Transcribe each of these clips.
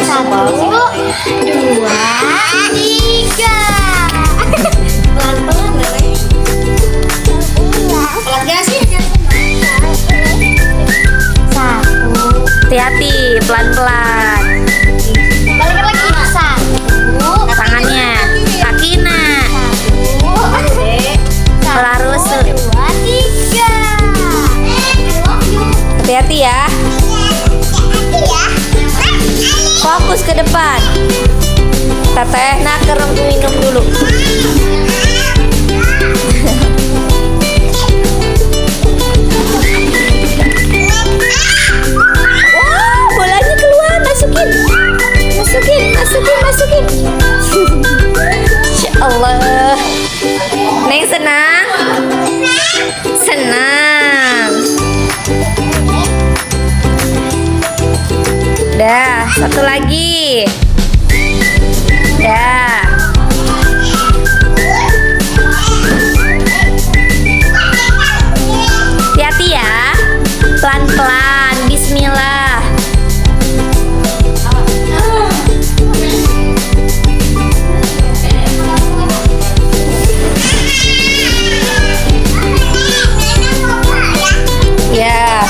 Satu, dua, tiga. Pelan-pelan boleh. Pelan gak sih? Satu. Hati-hati, pelan-pelan. Balik lagi. Satu. Tangannya, kaki nak. Pelan rusuk. Dua, tiga. Hati-hati ya. Fokus ke depan. Teteh, nak minum dulu. Wah, bolanya keluar, masukin. Masukin. Insya Allah. Neng senang? Senang. Dah, satu lagi. Dah. Hati-hati ya. Pelan-pelan. Bismillah. Ya.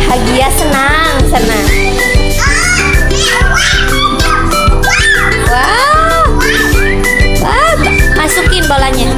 Bahagia, senang. Wah, masukin bolanya.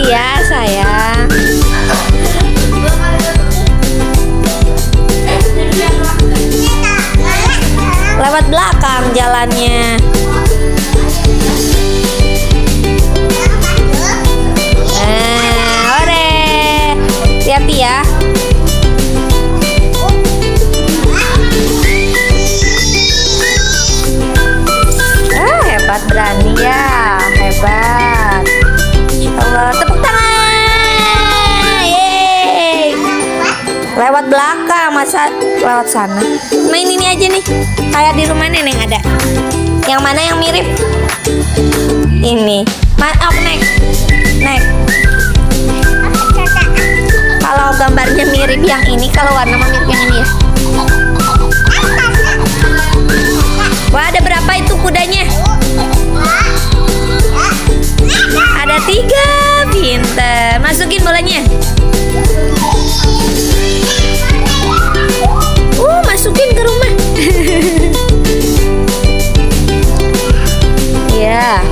Iya, sayang. Lewat belakang jalannya. Ore. Hati-hati ya. Hebat, berani ya. Hebat. Allah, tepuk tangan. Yeay. Lewat belakang, masa lewat sana. Main ini aja nih. Kayak di rumah neneng ada. Yang mana yang mirip? Ini. Maaf, naik. Kalau gambarnya mirip yang ini, kalau warna mirip yang ini ya. Wah, ada berapa itu kudanya? Ada 3. Pinter. Masukin bolanya. Masukin ke rumah. Ya.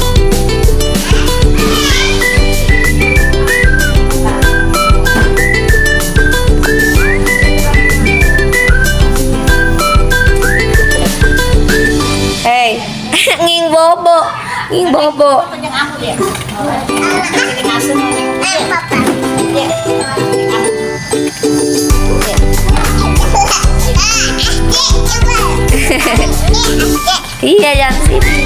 Hey, nging bobo. Iya, yang sini.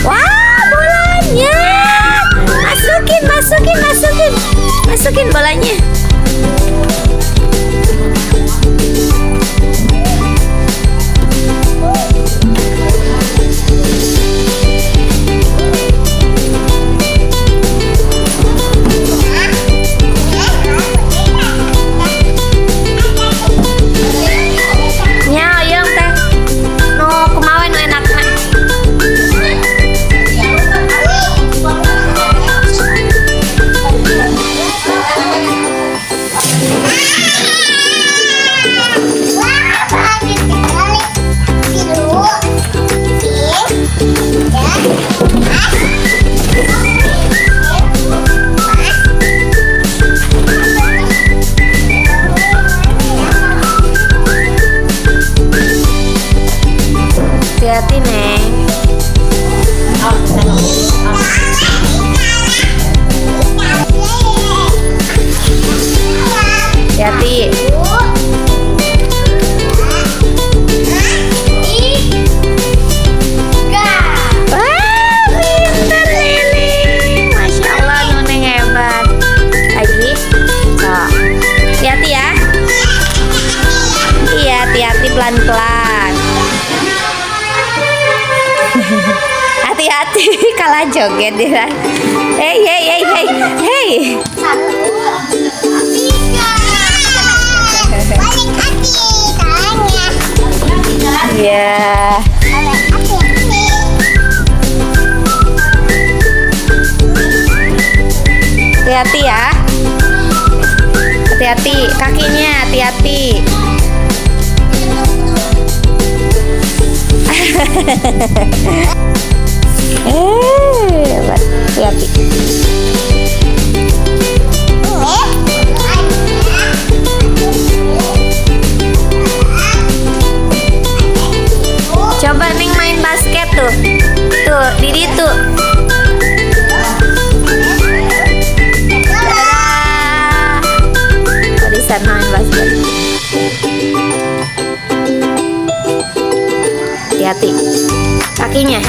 Wah, bolanya. Masukin bolanya. joget dia. Hey, hey, hey, hey, hey. 1, 2, 3. Paling hati tangannya. Ya. Hati-hati ya. Hati-hati kakinya, hati-hati. Hebat. Hati-hati. Coba Neng main basket tuh. Tuh, Didi tuh. Dadah. Bisa main basket. Hati-hati. Kakinya.